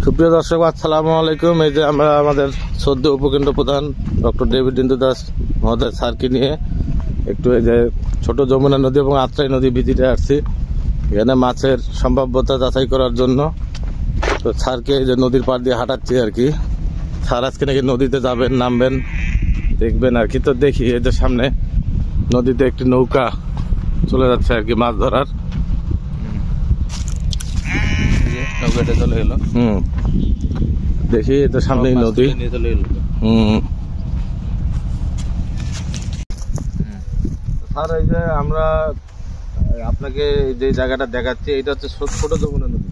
সুপ্রিয় দর্শক, আসসালামু আলাইকুম। এই যে আমরা আমাদের সদ্য উপকেন্দ্র প্রধান ডক্টর ডেভিড ইন্দু দাস মহোদয় স্যারকে নিয়ে একটু এই যে ছোট যমুনা নদী এবং আত্রাই নদী ভিজিটে আসছি, এখানে মাছের সম্ভাব্যতা যাচাই করার জন্য। তো স্যারকে এই যে নদীর পাড় দিয়ে হাঁটাচ্ছি আর কি। স্যার আজকে নাকি নদীতে যাবেন, নামবেন, দেখবেন আর কি। তো দেখি এই যে সামনে নদীতে একটি নৌকা চলে যাচ্ছে আর কি মাছ ধরার। নৌকাটা চলে গেল। দেখি এই তো সামনেই নদী। স্যার এই যে আমরা আপনাকে যে জায়গাটা দেখাচ্ছি, এটা হচ্ছে ছোট যমুনা নদী।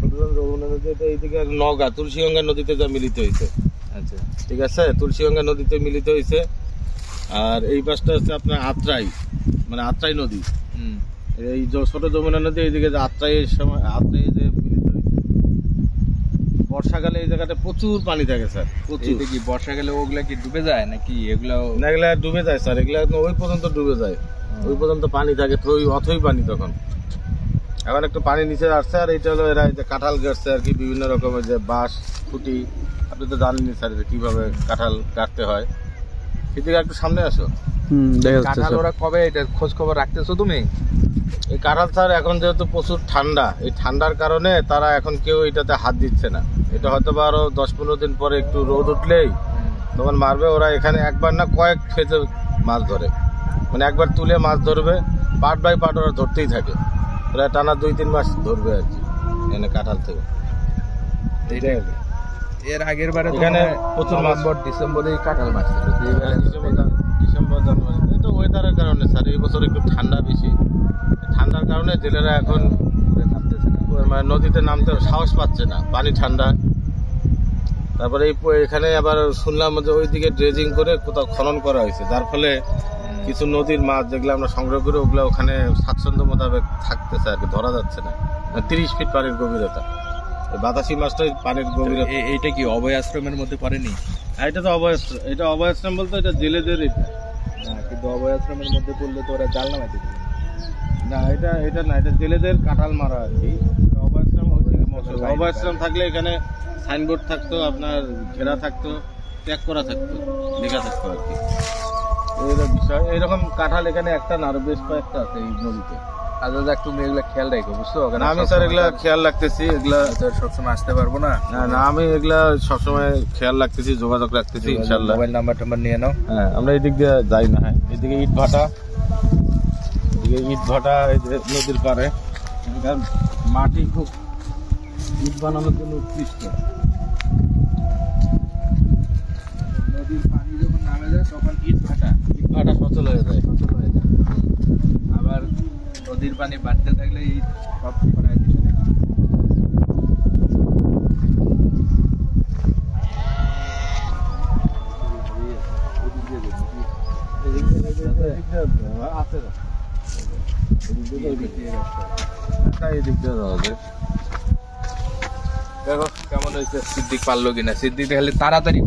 ছোট যমুনা নদী, এইদিকে নওগাঁ তুলসীগঙ্গা নদীতে যা মিলিত হয়েছে। আচ্ছা, ঠিক আছে, তুলসীগঙ্গা নদীতে মিলিত হয়েছে। আর এই পাশটা হচ্ছে আপনার আত্রাই, মানে আত্রাই নদী। এই ছোট যমুনা নদী এইদিকে আত্রাইয়ের সময় আত্রাই যে মিলিত হয়েছে। বর্ষাকালে এই জায়গাটা প্রচুর পানি থাকে স্যার, প্রচুর। কি বর্ষাকালে ওগুলা কি ডুবে যায় নাকি? এগুলা ডুবে যায় স্যার, এগুলা ওই পর্যন্ত ডুবে যায়, ওই পর্যন্ত পানি থাকে, অথই পানি তখন। এখন একটু পানি নিচে আসছে। আর এইটা হলো এরা যে কাঁঠাল গাছছে আর কি, বিভিন্ন রকমের যে বাঁশ খুঁটি, আপনি তো জানেনই স্যার কিভাবে কাঁঠাল কাটতে হয়। সেদিকে একটু সামনে আসো। কাঁঠাল ওরা কবে এটা খোঁজ খবর রাখতেছো তুমি? এই কাঁঠাল স্যার এখন যেহেতু প্রচুর ঠান্ডা, এই ঠান্ডার কারণে তারা এখন কেউ এটাতে হাত দিচ্ছে না। এটা হয়তো বা আরো 10-15 দিন পরে একটু রোদ উঠলেই তখন মারবে। ওরা এখানে একবার না কয়েক ফেজে মাছ ধরে, মানে একবার তুলে মাছ ধরবে, পার্ট বাই পার্ট ওরা ধরতেই থাকে। প্রায় টানা 2-3 মাস ধরবে আর কি এখানে কাঁঠাল থেকে। এর আগের বারে এখানে প্রচুর মাছ ডিসেম্বরেই কাঁঠাল মাছ ডিসেম্বর জানুয়ারি। তো ওয়েদারের কারণে স্যার এই বছর একটু ঠান্ডা বেশি, ঠান্ডার কারণে জেলেরা এখন নামতেছে না, মানে নদীতে নামতে সাহস পাচ্ছে না, পানি ঠান্ডা। তারপরে এখানে আবার শুনলাম যে ওইদিকে ড্রেজিং করে কোথাও খনন করা হয়েছে, যার ফলে কিছু নদীর মাছ যেগুলো আমরা সংগ্রহ করি ওগুলো ওখানে স্বাচ্ছন্দ্য মোতাবেক থাকতেছে আর কি, ধরা যাচ্ছে না। 30 ফিট পানির গভীরতা, বাতাসি মাছটা পানির গভীরতা। এইটা কি অভয় আশ্রমের মধ্যে পড়েনি? এটা তো অভয়াশ্রম। এটা অভয়াশ্রম বলতে এটা জেলেদের এটা না, কিন্তু অভয় আশ্রমের মধ্যে পড়লে তো ওরা জাল নামাইতে দিবে না। এটা না, এটা জেলেদের কাঁঠাল মারা আর কি। অভয়াশ্রম অভয়াশ্রম থাকলে এখানে সাইনবোর্ড থাকতো, আপনার ঘেরা থাকতো, ট্যাগ করা থাকতো, লেখা থাকতো আর কি। এইরকম বিষয়। এইরকম কাঁঠাল এখানে একটা না, আরো বেশ কয়েকটা আছে এই নদীতে। আচ্ছা যাক, তুমি এগুলা খেয়াল রাখো, বুঝছো? আমি স্যার এগুলা খেয়াল রাখতেছি, এগুলা সবসময় আসতে পারবো না। না, আমি এগুলা সবসময় খেয়াল রাখতেছি, যোগাযোগ রাখতেছি ইনশাল্লাহ। মোবাইল নাম্বার নিয়ে নাও। হ্যাঁ, আমরা এই দিক দিয়ে যাই না। হ্যাঁ, এদিকে ইট ভাটা, এই যে নদীর পাড়ে মাটি খুব ইট বানানোর জন্য উৎকৃষ্ট। নদীর পানি যখন নামে যায় তখন ইট ভাটা সচল হয়ে যায়। আবার নদীর পানি বাড়তে থাকলে ইট সব ছড়ায় দিতে থাকে। দেখো কেমন হয়েছে, সিদ্দিক পারলো কিনা। সিদ্দিক খালি তাড়াতাড়ি